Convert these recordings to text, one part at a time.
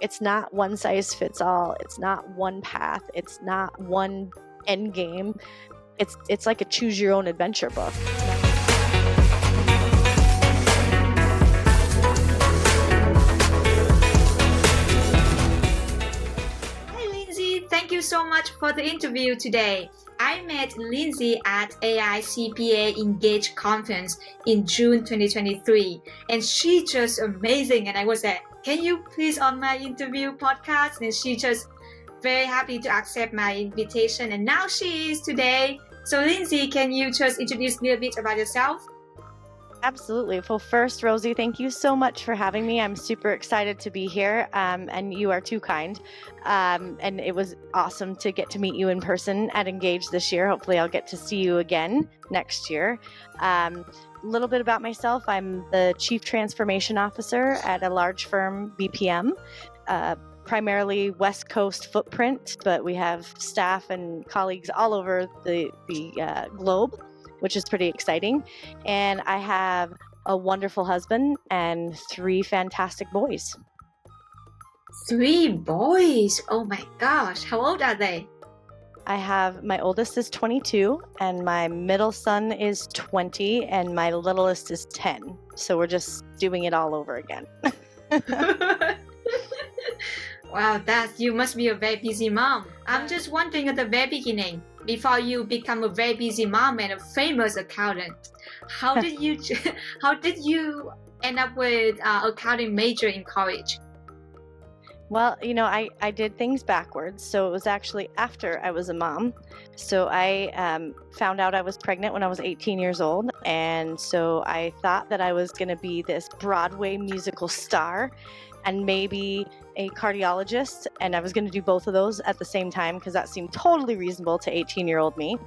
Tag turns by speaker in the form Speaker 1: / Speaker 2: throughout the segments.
Speaker 1: it's not one size fits all. It's not one path. It's not one end game. It's like a choose your own adventure book.
Speaker 2: Hi Lindsay, thank you so much for the interview today. I met Lindsay at AI CPA Engage conference in June 2023, and she's just amazing. And I was like, can you please on my interview podcast? And she just very happy to accept my invitation, and now she is today. So Lindsay, can you just introduce me a bit about yourself?
Speaker 1: Absolutely. Well, first, Rosie, thank you so much for having me. I'm super excited to be here, and you are too kind. And it was awesome to get to meet you in person at Engage this year. Hopefully, I'll get to see you again next year. A little bit about myself. I'm the Chief Transformation Officer at a large firm, BPM. Primarily West Coast footprint, but we have staff and colleagues all over the globe, which is pretty exciting. And I have a wonderful husband and 3 fantastic boys.
Speaker 2: 3 boys? Oh my gosh, how old are they?
Speaker 1: My oldest is 22, and my middle son is 20, and my littlest is 10. So we're just doing it all over again.
Speaker 2: Wow, you must be a very busy mom. I'm just wondering at the very beginning, before you become a very busy mom and a famous accountant, how did you end up with accounting major in college?
Speaker 1: Well, I did things backwards. So it was actually after I was a mom. So I found out I was pregnant when I was 18 years old. And so I thought that I was going to be this Broadway musical star and maybe a cardiologist. And I was going to do both of those at the same time because that seemed totally reasonable to 18-year-old me.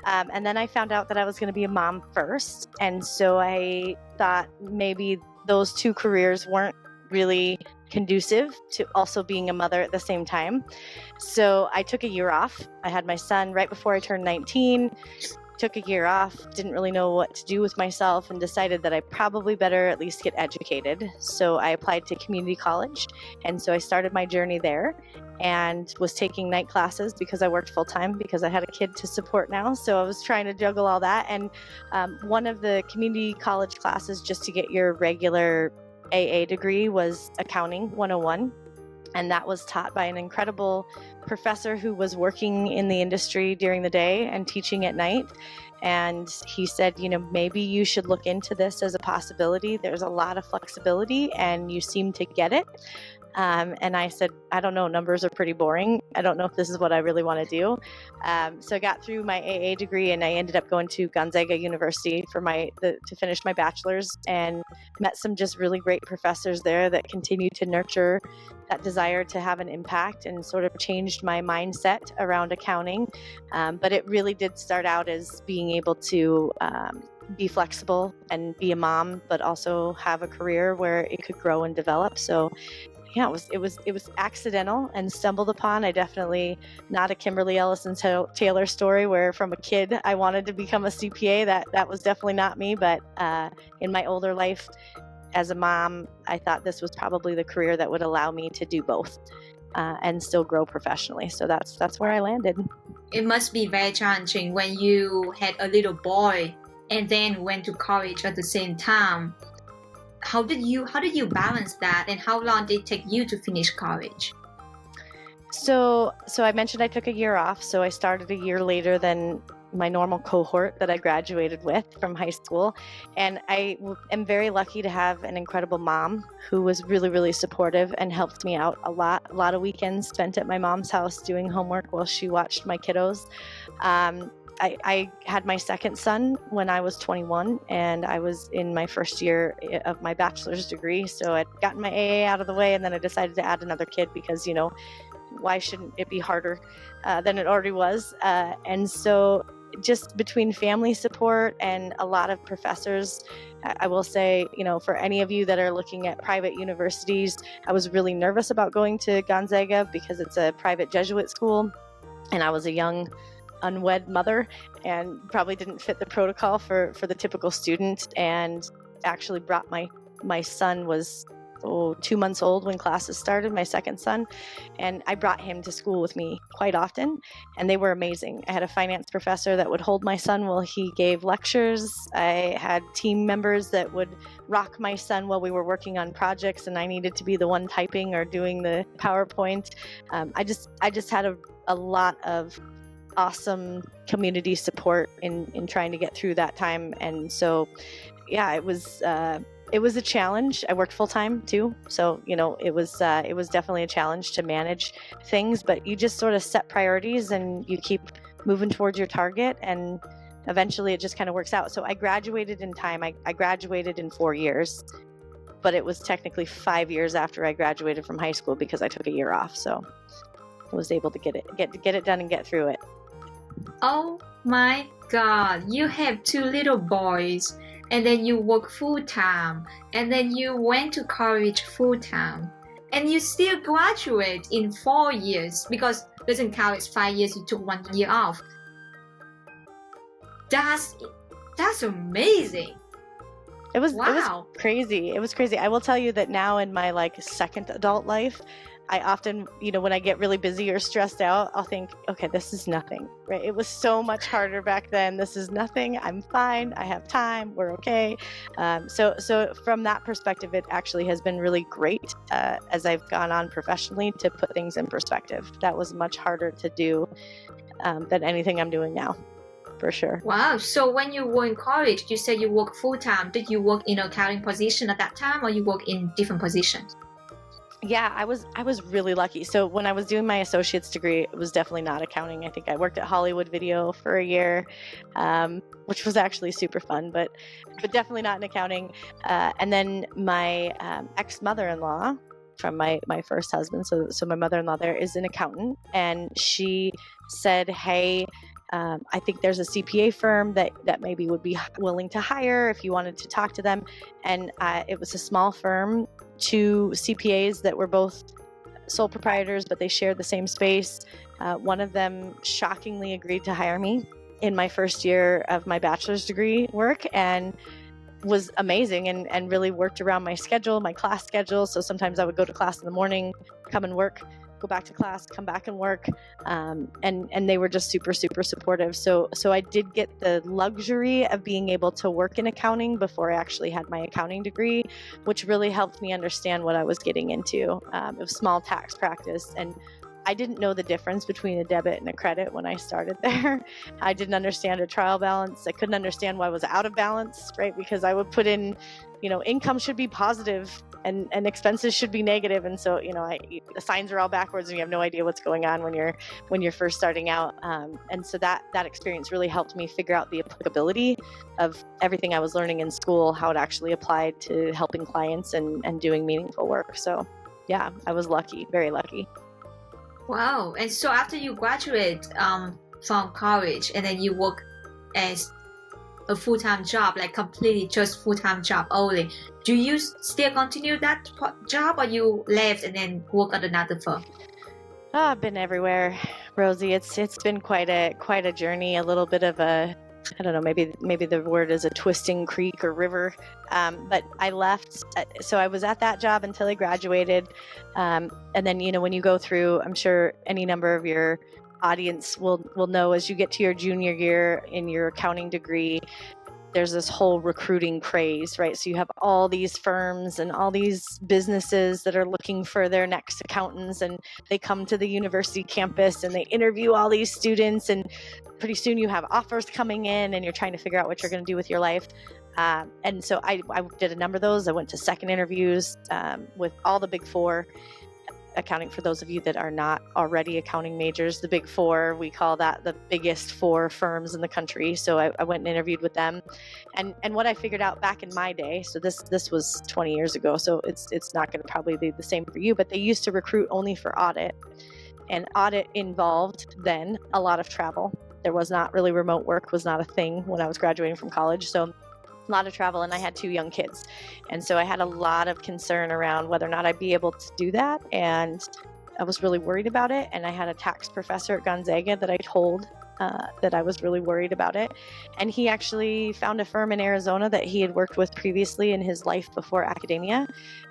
Speaker 1: And then I found out that I was going to be a mom first. And so I thought maybe those 2 careers weren't really conducive to also being a mother at the same time. So I took a year off. I had my son right before I turned 19, took a year off, didn't really know what to do with myself, and decided that I probably better at least get educated. So I applied to community college. And so I started my journey there and was taking night classes because I worked full time because I had a kid to support now. So I was trying to juggle all that. And one of the community college classes just to get your regular AA degree was Accounting 101, and that was taught by an incredible professor who was working in the industry during the day and teaching at night. And he said, maybe you should look into this as a possibility. There's a lot of flexibility and you seem to get it. And I said, I don't know, numbers are pretty boring. I don't know if this is what I really want to do. So I got through my AA degree and I ended up going to Gonzaga University for to finish my bachelor's, and met some just really great professors there that continued to nurture that desire to have an impact and sort of changed my mindset around accounting. But it really did start out as being able to be flexible and be a mom, but also have a career where it could grow and develop. So yeah, it was accidental and stumbled upon. I definitely not a Kimberly Ellison Taylor story where from a kid I wanted to become a CPA. That was definitely not me. But in my older life as a mom, I thought this was probably the career that would allow me to do both and still grow professionally. So that's where I landed.
Speaker 2: It must be very challenging when you had a little boy and then went to college at the same time. How did you balance that, and how long did it take you to finish college?
Speaker 1: So I mentioned I took a year off, so I started a year later than my normal cohort that I graduated with from high school. And I am very lucky to have an incredible mom who was really, really supportive and helped me out a lot of weekends spent at my mom's house doing homework while she watched my kiddos. I had my second son when I was 21, and I was in my first year of my bachelor's degree. So I'd gotten my AA out of the way, and then I decided to add another kid because, why shouldn't it be harder than it already was? And so just between family support and a lot of professors, I will say, for any of you that are looking at private universities, I was really nervous about going to Gonzaga because it's a private Jesuit school, and I was a young unwed mother and probably didn't fit the protocol for the typical student, and actually brought my son was 2 months old when classes started, my second son, and I brought him to school with me quite often, and they were amazing. I had a finance professor that would hold my son while he gave lectures. I had team members that would rock my son while we were working on projects and I needed to be the one typing or doing the PowerPoint. I just had a lot of awesome community support in trying to get through that time. And so, yeah, it was a challenge. I worked full time too, so it was definitely a challenge to manage things. But you just sort of set priorities and you keep moving towards your target, and eventually it just kind of works out. So I graduated in time. I graduated in 4 years, but it was technically 5 years after I graduated from high school because I took a year off. So I was able to get it done and get through it.
Speaker 2: Oh my God, you have 2 little boys, and then you work full-time, and then you went to college full-time, and you still graduate in 4 years because it doesn't count as 5 years, you took 1 year off. That's amazing.
Speaker 1: It was crazy. It was crazy. I will tell you that now in my second adult life, I often, when I get really busy or stressed out, I'll think, okay, this is nothing, right? It was so much harder back then. This is nothing. I'm fine. I have time. We're okay. So from that perspective, it actually has been really great as I've gone on professionally to put things in perspective. That was much harder to do than anything I'm doing now, for sure.
Speaker 2: Wow. So when you were in college, you said you work full-time. Did you work in an accounting position at that time, or you work in different positions?
Speaker 1: Yeah, I was really lucky. So when I was doing my associate's degree, it was definitely not accounting. I think I worked at Hollywood Video for a year, which was actually super fun, but definitely not in accounting. And then my ex-mother-in-law from my first husband, so my mother-in-law there is an accountant, and she said, hey, I think there's a CPA firm that maybe would be willing to hire if you wanted to talk to them. And it was a small firm, 2 CPAs that were both sole proprietors, but they shared the same space. One of them shockingly agreed to hire me in my first year of my bachelor's degree work, and was amazing and really worked around my schedule, my class schedule. So sometimes I would go to class in the morning, come and work, go back to class, come back and work. And they were just super, super supportive. So I did get the luxury of being able to work in accounting before I actually had my accounting degree, which really helped me understand what I was getting into. It was small tax practice, and I didn't know the difference between a debit and a credit when I started there. I didn't understand a trial balance. I couldn't understand why I was out of balance, right? Because I would put in, income should be positive and expenses should be negative. And so, the signs are all backwards and you have no idea what's going on when you're first starting out. And so that experience really helped me figure out the applicability of everything I was learning in school, how it actually applied to helping clients and doing meaningful work. So yeah, I was lucky, very lucky.
Speaker 2: Wow. And so after you graduate from college and then you work as a full-time job, like completely just full-time job only, do you still continue that job, or you left and then work at another firm?
Speaker 1: Oh, I've been everywhere, Rosie. It's been quite a journey, a little bit of a, I don't know, maybe the word is a twisting creek or river. But I left, so I was at that job until I graduated. And then, when you go through, I'm sure any number of your audience will know, as you get to your junior year in your accounting degree, there's this whole recruiting craze, right? So you have all these firms and all these businesses that are looking for their next accountants, and they come to the university campus and they interview all these students, and pretty soon you have offers coming in and you're trying to figure out what you're going to do with your life. And so I did a number of those. I went to second interviews with all the big 4. Accounting, for those of you that are not already accounting majors, the big 4, we call that the biggest 4 firms in the country. So I went and interviewed with them, and what I figured out back in my day, so this was 20 years ago, so it's not going to probably be the same for you, but they used to recruit only for audit, and audit involved then a lot of travel. There was not really, remote work was not a thing when I was graduating from college, so a lot of travel, and I had 2 young kids. And so I had a lot of concern around whether or not I'd be able to do that. And I was really worried about it. And I had a tax professor at Gonzaga that I told that I was really worried about it. And he actually found a firm in Arizona that he had worked with previously in his life before academia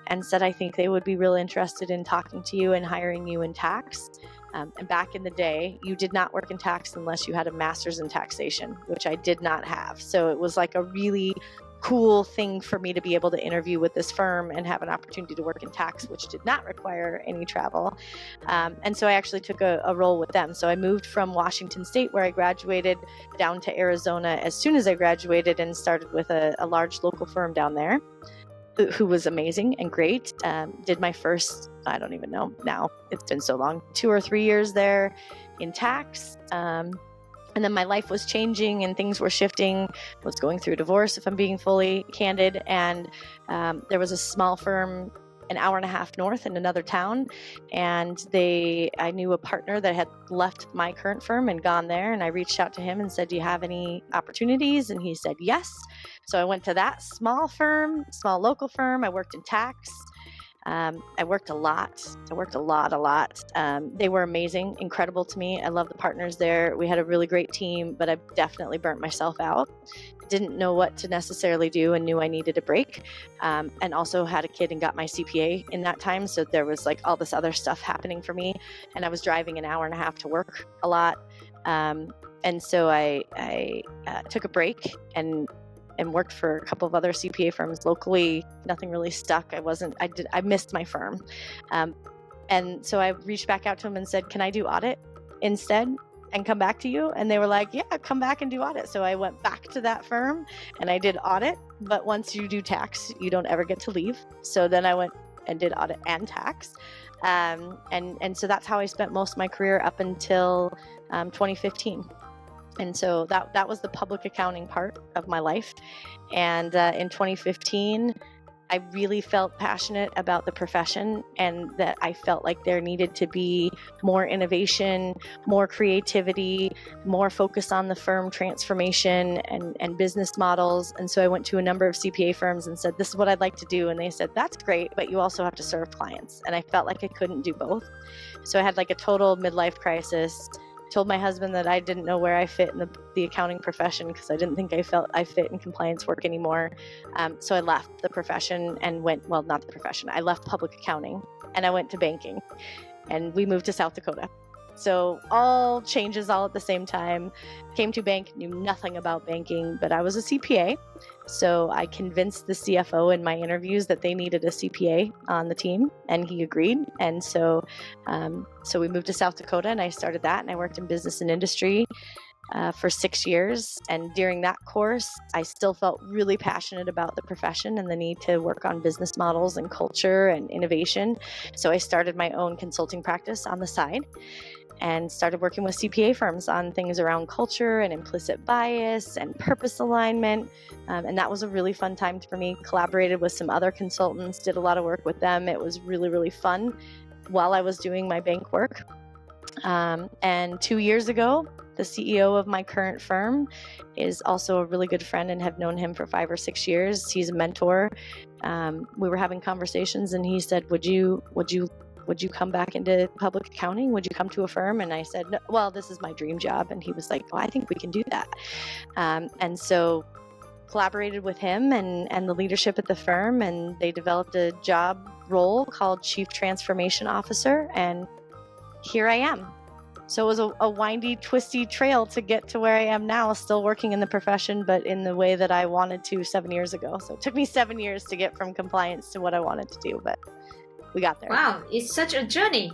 Speaker 1: and said, I think they would be real interested in talking to you and hiring you in tax. And back in the day, you did not work in tax unless you had a master's in taxation, which I did not have. So it was like a really cool thing for me to be able to interview with this firm and have an opportunity to work in tax, which did not require any travel. And so I actually took a role with them. So I moved from Washington State, where I graduated, down to Arizona as soon as I graduated and started with a large local firm down there who was amazing and great. Did my first, I don't even know now, it's been so long, 2 or 3 years there in tax. And then my life was changing and things were shifting. I was going through a divorce, if I'm being fully candid. And there was a small firm an hour and a half north in another town. And I knew a partner that had left my current firm and gone there. And I reached out to him and said, do you have any opportunities? And he said, yes. So I went to that small local firm. I worked in tax. I worked a lot. They were amazing, incredible to me. I love the partners there. We had a really great team, but I definitely burnt myself out. Didn't know what to necessarily do and knew I needed a break. And also had a kid and got my CPA in that time. So there was like all this other stuff happening for me. And I was driving an hour and a half to work a lot. And so I took a break and worked for a couple of other CPA firms locally. Nothing really stuck. I missed my firm. And so I reached back out to them and said, can I do audit instead and come back to you? And they were like, yeah, come back and do audit. So I went back to that firm and I did audit, but once you do tax, you don't ever get to leave. So then I went and did audit and tax. And so that's how I spent most of my career up until 2015. And so that was the public accounting part of my life. And in 2015, I really felt passionate about the profession and that I felt like there needed to be more innovation, more creativity, more focus on the firm transformation and business models. And so I went to a number of CPA firms and said, this is what I'd like to do. And they said, that's great, but you also have to serve clients. And I felt like I couldn't do both. So I had like a total midlife crisis. Told my husband that I didn't know where I fit in the accounting profession because I didn't think I fit in compliance work anymore. So I left the profession and I left public accounting and I went to banking and we moved to South Dakota. So all changes all at the same time. Came to bank, knew nothing about banking, but I was a CPA. So I convinced the CFO in my interviews that they needed a CPA on the team, and he agreed. And so we moved to South Dakota, and I started that, and I worked in business and industry for 6 years. And during that course, I still felt really passionate about the profession and the need to work on business models and culture and innovation. So I started my own consulting practice on the side and started working with CPA firms on things around culture and implicit bias and purpose alignment. And that was a really fun time for me. Collaborated with some other consultants, did a lot of work with them. It was really, really fun while I was doing my bank work. And 2 years ago, the CEO of my current firm is also a really good friend and have known him for 5 or 6 years. He's a mentor. We were having conversations and he said, would you come back into public accounting? Would you come to a firm? And I said, no, well, this is my dream job. And he was like, oh, I think we can do that. And so collaborated with him and the leadership at the firm, and they developed a job role called Chief Transformation Officer. And here I am. So it was a windy, twisty trail to get to where I am now, still working in the profession, but in the way that I wanted to 7 years ago. So it took me 7 years to get from compliance to what I wanted to do, but we got there.
Speaker 2: Wow, it's such a journey.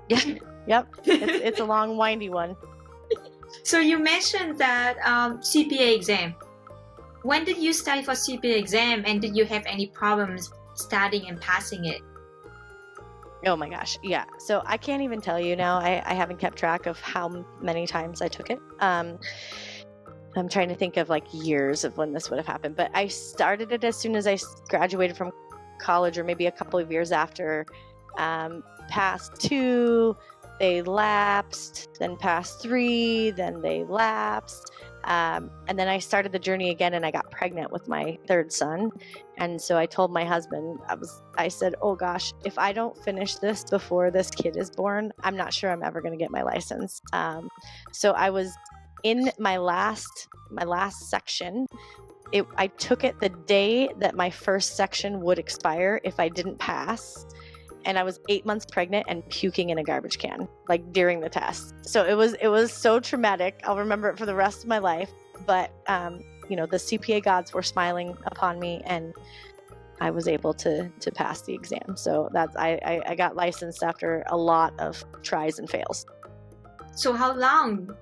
Speaker 1: Yeah, yep. It's a long, windy one.
Speaker 2: So you mentioned that CPA exam. When did you study for CPA exam, and did you have any problems studying and passing it?
Speaker 1: Oh my gosh, yeah. So I can't even tell you now. I haven't kept track of how many times I took it. I'm trying to think of like years of when this would have happened, but I started it as soon as I graduated from college, or maybe a couple of years after. Passed 2, they lapsed, then passed 3, then they lapsed. And then I started the journey again, and I got pregnant with my third son. And so I told my husband, I said, oh gosh, if I don't finish this before this kid is born, I'm not sure I'm ever going to get my license. So I was in my last section. I took it the day that my first section would expire if I didn't pass. And I was 8 months pregnant and puking in a garbage can, like during the test. So it was so traumatic. I'll remember it for the rest of my life. But, the CPA gods were smiling upon me, and I was able to pass the exam. So I got licensed after a lot of tries and fails.
Speaker 2: So how long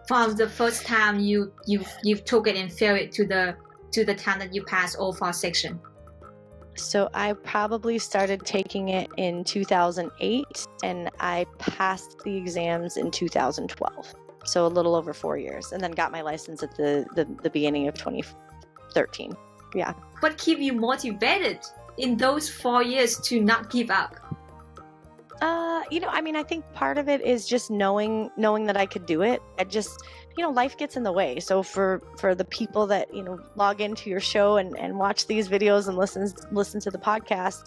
Speaker 2: from the first time you took it and failed it to the time that you passed all 4 sections?
Speaker 1: So I probably started taking it in 2008, and I passed the exams in 2012. So a little over 4 years, and then got my license at the beginning of 2013. Yeah.
Speaker 2: What keep you motivated in those 4 years to not give up?
Speaker 1: I think part of it is just knowing that I could do it. I just, life gets in the way. So for the people that, log into your show and watch these videos and listen to the podcast,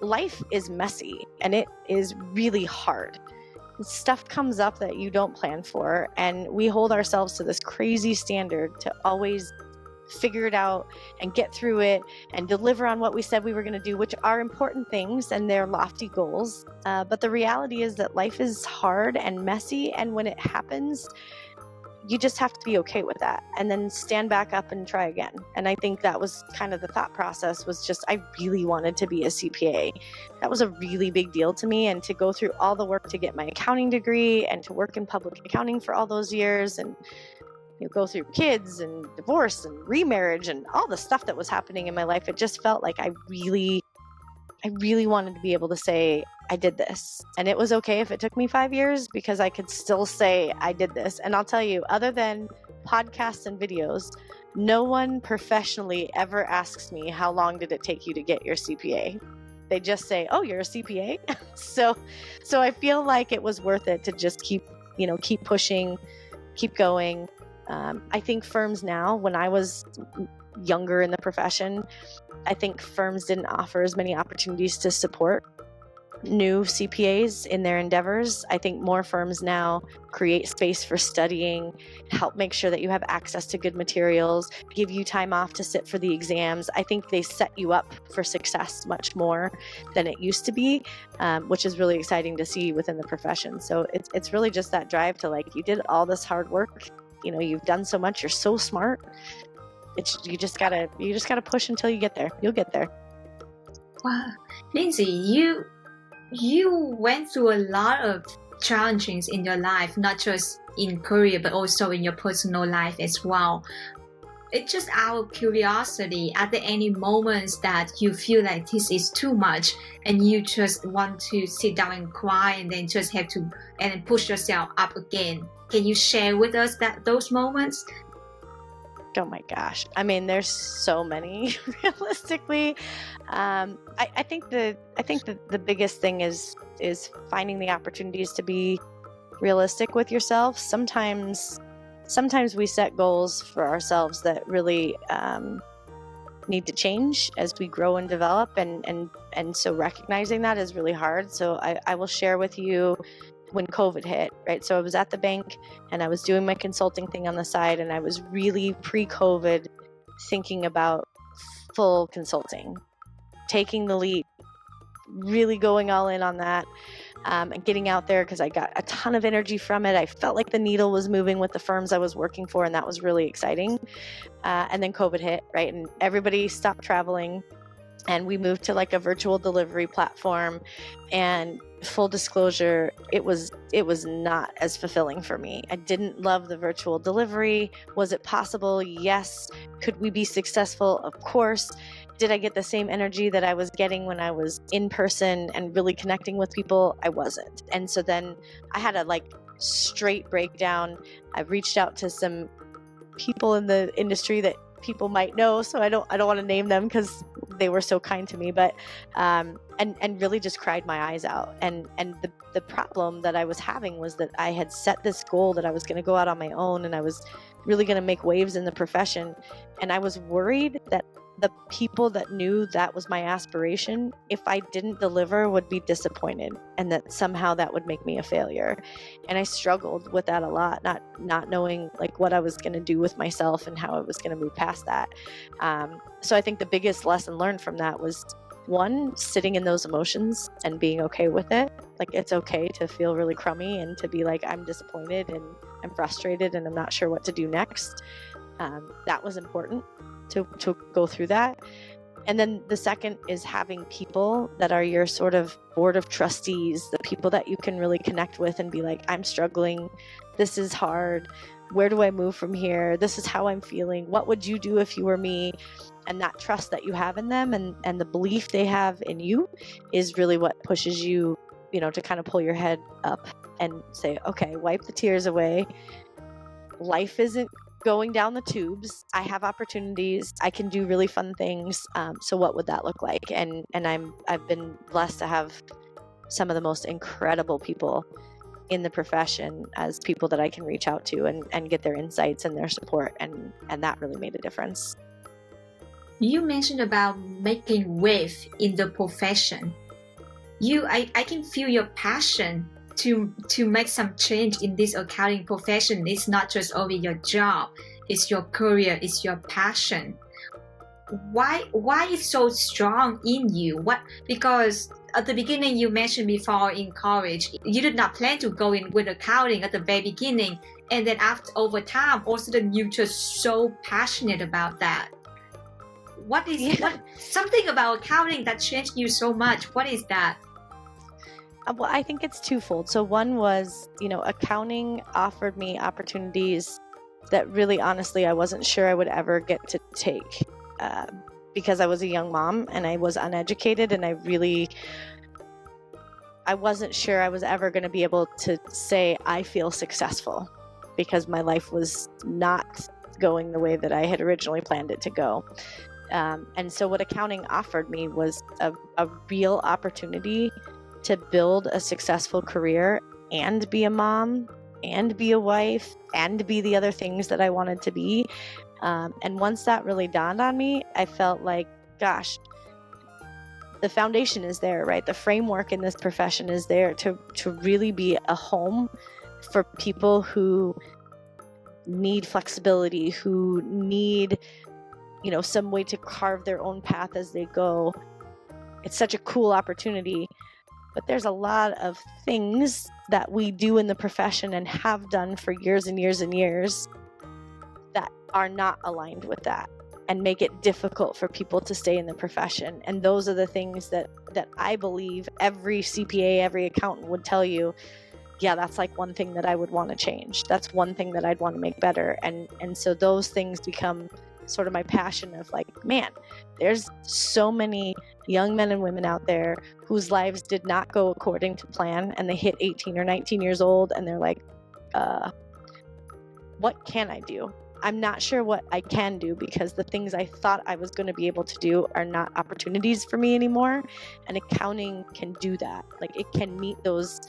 Speaker 1: life is messy and it is really hard. Stuff comes up that you don't plan for, and we hold ourselves to this crazy standard to always figure it out and get through it and deliver on what we said we were going to do, which are important things and they're lofty goals. But the reality is that life is hard and messy, and when it happens, you just have to be okay with that and then stand back up and try again. And I think that was kind of the thought process, was just I really wanted to be a CPA. That was a really big deal to me, and to go through all the work to get my accounting degree and to work in public accounting for all those years, and go through kids and divorce and remarriage and all the stuff that was happening in my life. It just felt like I really wanted to be able to say, I did this. And it was okay if it took me 5 years, because I could still say I did this. And I'll tell you, other than podcasts and videos, no one professionally ever asks me, how long did it take you to get your CPA? They just say, oh, you're a CPA? So I feel like it was worth it to just keep pushing, keep going. I think firms now, when I was younger in the profession, I think firms didn't offer as many opportunities to support new CPAs in their endeavors. I think more firms now create space for studying, help make sure that you have access to good materials, give you time off to sit for the exams. I think they set you up for success much more than it used to be, which is really exciting to see within the profession. So it's really just that drive to, like, you did all this hard work. You've done so much. You're so smart. You just gotta push until you get there. You'll get there.
Speaker 2: Wow, Lindsay, you went through a lot of challenges in your life, not just in career, but also in your personal life as well. It's just our curiosity. Are there any moments that you feel like this is too much and you just want to sit down and cry and then just have to and push yourself up again? Can you share with us those moments?
Speaker 1: Oh my gosh. I mean, there's so many. Realistically, I think the biggest thing is finding the opportunities to be realistic with yourself. Sometimes we set goals for ourselves that really need to change as we grow and develop, and so recognizing that is really hard. So I will share with you when COVID hit, right? So I was at the bank and I was doing my consulting thing on the side, and I was really pre-COVID thinking about full consulting, taking the leap, really going all in on that, and getting out there, because I got a ton of energy from it. I felt like the needle was moving with the firms I was working for, and that was really exciting. And then COVID hit, right? And everybody stopped traveling, and we moved to like a virtual delivery platform. And full disclosure, it was not as fulfilling for me. I didn't love the virtual delivery. Was it possible? Yes. Could we be successful? Of course. Did I get the same energy that I was getting when I was in person and really connecting with people? I wasn't. And so then I had a straight breakdown. I reached out to some people in the industry that people might know, so I don't want to name them because they were so kind to me, but and really just cried my eyes out. And the problem that I was having was that I had set this goal that I was going to go out on my own, and I was really going to make waves in the profession. And I was worried that the people that knew that was my aspiration, if I didn't deliver, would be disappointed, and that somehow that would make me a failure. And I struggled with that a lot, not knowing like what I was going to do with myself and how I was going to move past that. So I think the biggest lesson learned from that was, one, sitting in those emotions and being okay with it. Like, it's okay to feel really crummy and to be like, I'm disappointed and I'm frustrated and I'm not sure what to do next. That was important to go through that. And then the second is having people that are your sort of board of trustees, the people that you can really connect with and be like, I'm struggling. This is hard. Where do I move from here? This is how I'm feeling. What would you do if you were me? And that trust that you have in them and the belief they have in you is really what pushes you, to kind of pull your head up and say, okay, wipe the tears away. Life isn't going down the tubes. I have opportunities. I can do really fun things. So what would that look like? And I've been blessed to have some of the most incredible people in the profession as people that I can reach out to and get their insights and their support. And that really made a difference.
Speaker 2: You mentioned about making wave in the profession. I can feel your passion to make some change in this accounting profession. It's not just only your job, it's your career, it's your passion. Why it's so strong in you? Because at the beginning you mentioned before in college, you did not plan to go in with accounting at the very beginning, and then over time, all of a sudden you're just so passionate about that. What something about accounting that changed you so much? What is that?
Speaker 1: Well, I think it's twofold. So one was, accounting offered me opportunities that really, honestly, I wasn't sure I would ever get to take because I was a young mom and I was uneducated, and I wasn't sure I was ever going to be able to say I feel successful because my life was not going the way that I had originally planned it to go. And so what accounting offered me was a real opportunity to build a successful career and be a mom and be a wife and be the other things that I wanted to be. And once that really dawned on me, I felt like, gosh, the foundation is there, right? The framework in this profession is there to really be a home for people who need flexibility, who need, some way to carve their own path as they go. It's such a cool opportunity. But there's a lot of things that we do in the profession and have done for years and years and years that are not aligned with that and make it difficult for people to stay in the profession. And those are the things that I believe every CPA, every accountant would tell you, yeah, that's like one thing that I would want to change. That's one thing that I'd want to make better. And so those things become sort of my passion of like, man, there's so many young men and women out there whose lives did not go according to plan, and they hit 18 or 19 years old and they're like, what can I do? I'm not sure what I can do because the things I thought I was going to be able to do are not opportunities for me anymore. And accounting can do that. Like, it can meet those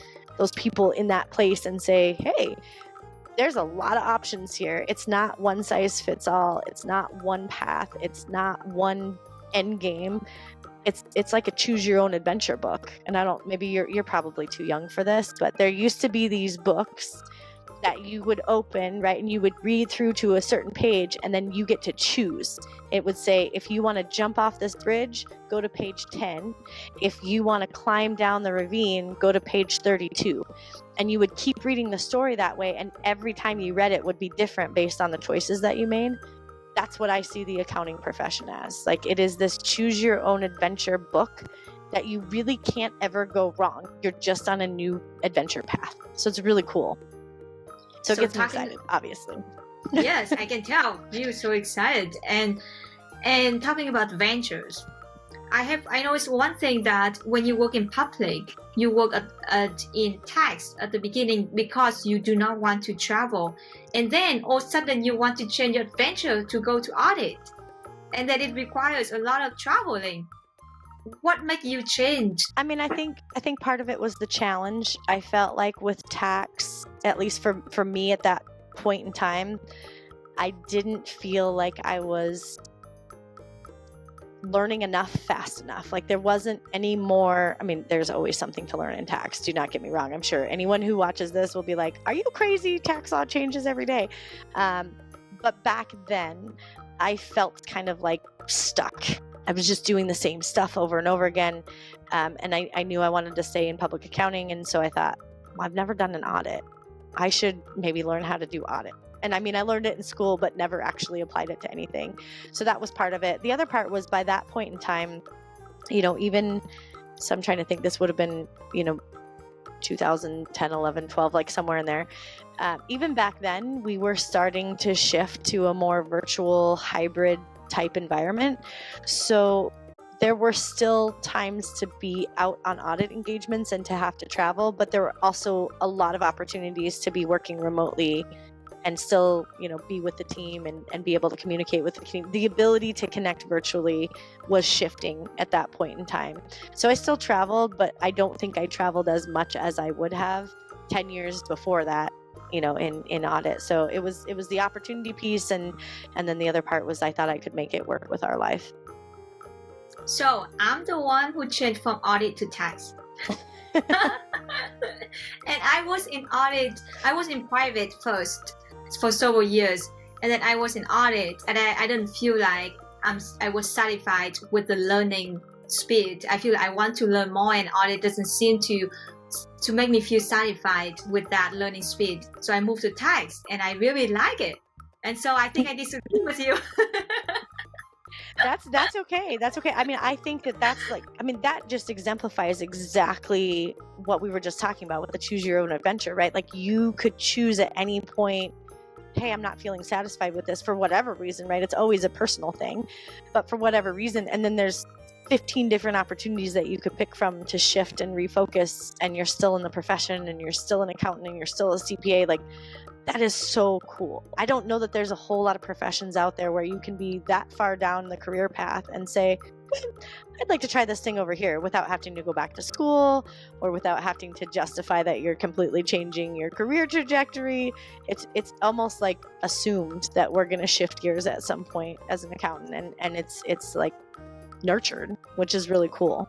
Speaker 1: people in that place and say, hey, there's a lot of options here. It's not one size fits all. It's not one path. It's not one end game. It's like a choose your own adventure book. And maybe you're probably too young for this, but there used to be these books that you would open, right? And you would read through to a certain page, and then you get to choose. It would say, if you want to jump off this bridge, go to page 10. If you want to climb down the ravine, go to page 32. And you would keep reading the story that way, and every time you read it would be different based on the choices that you made. That's what I see the accounting profession as. Like, it is this choose your own adventure book that you really can't ever go wrong. You're just on a new adventure path. So it's really cool. So it gets me excited, obviously.
Speaker 2: Yes, I can tell you're so excited. And talking about ventures, I know it's one thing that when you work in public, you work in tax at the beginning because you do not want to travel, and then all of a sudden you want to change your venture to go to audit, and then it requires a lot of traveling. What made you change?
Speaker 1: I mean, I think part of it was the challenge. I felt like with tax, at least for me at that point in time, I didn't feel like I was learning enough fast enough. Like there wasn't any more. I mean, there's always something to learn in tax. Do not get me wrong. I'm sure anyone who watches this will be like, are you crazy? Tax law changes every day. But back then I felt kind of like stuck. I was just doing the same stuff over and over again. And I knew I wanted to stay in public accounting. And so I thought, well, I've never done an audit. I should maybe learn how to do audit. And I mean, I learned it in school, but never actually applied it to anything. So that was part of it. The other part was by that point in time, even, so I'm trying to think, this would have been, 2010, 11, 12, like somewhere in there. Even back then, we were starting to shift to a more virtual hybrid type environment. So there were still times to be out on audit engagements and to have to travel, but there were also a lot of opportunities to be working remotely and still, be with the team and be able to communicate with the team. The ability to connect virtually was shifting at that point in time. So I still traveled, but I don't think I traveled as much as I would have 10 years before that, in audit. So it was the opportunity piece. And then the other part was I thought I could make it work with our life.
Speaker 2: So I'm the one who changed from audit to tax. And I was in audit. I was in private first for several years, and then I was in audit, and I didn't feel like I was satisfied with the learning speed. I feel like I want to learn more, and audit doesn't seem to make me feel satisfied with that learning speed. So I moved to tax, and I really like it. And so I think I disagree with you.
Speaker 1: That's okay. That's okay. I mean, I think that just exemplifies exactly what we were just talking about with the choose your own adventure, right? Like you could choose at any point, hey, I'm not feeling satisfied with this for whatever reason, right? It's always a personal thing, but for whatever reason. And then there's 15 different opportunities that you could pick from to shift and refocus, and you're still in the profession and you're still an accountant and you're still a CPA. Like that is so cool. I don't know that there's a whole lot of professions out there where you can be that far down the career path and say, I'd like to try this thing over here without having to go back to school or without having to justify that you're completely changing your career trajectory. It's almost like assumed that we're going to shift gears at some point as an accountant, and it's like nurtured, which is really cool.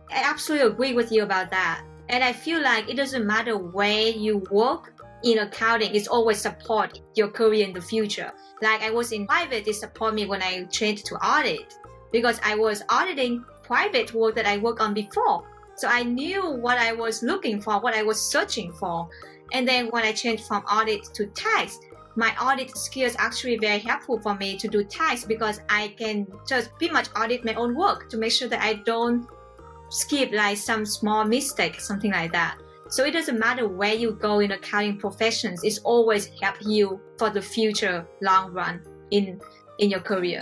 Speaker 2: I absolutely agree with you about that. And I feel like it doesn't matter where you work in accounting, it's always support your career in the future. Like I was in private, it support me when I changed to audit because I was auditing private work that I worked on before. So I knew what I was looking for, what I was searching for. And then when I changed from audit to tax, my audit skills actually very helpful for me to do tax because I can just pretty much audit my own work to make sure that I don't skip like some small mistake, something like that. So it doesn't matter where you go in accounting professions, it's always help you for the future long run in your career.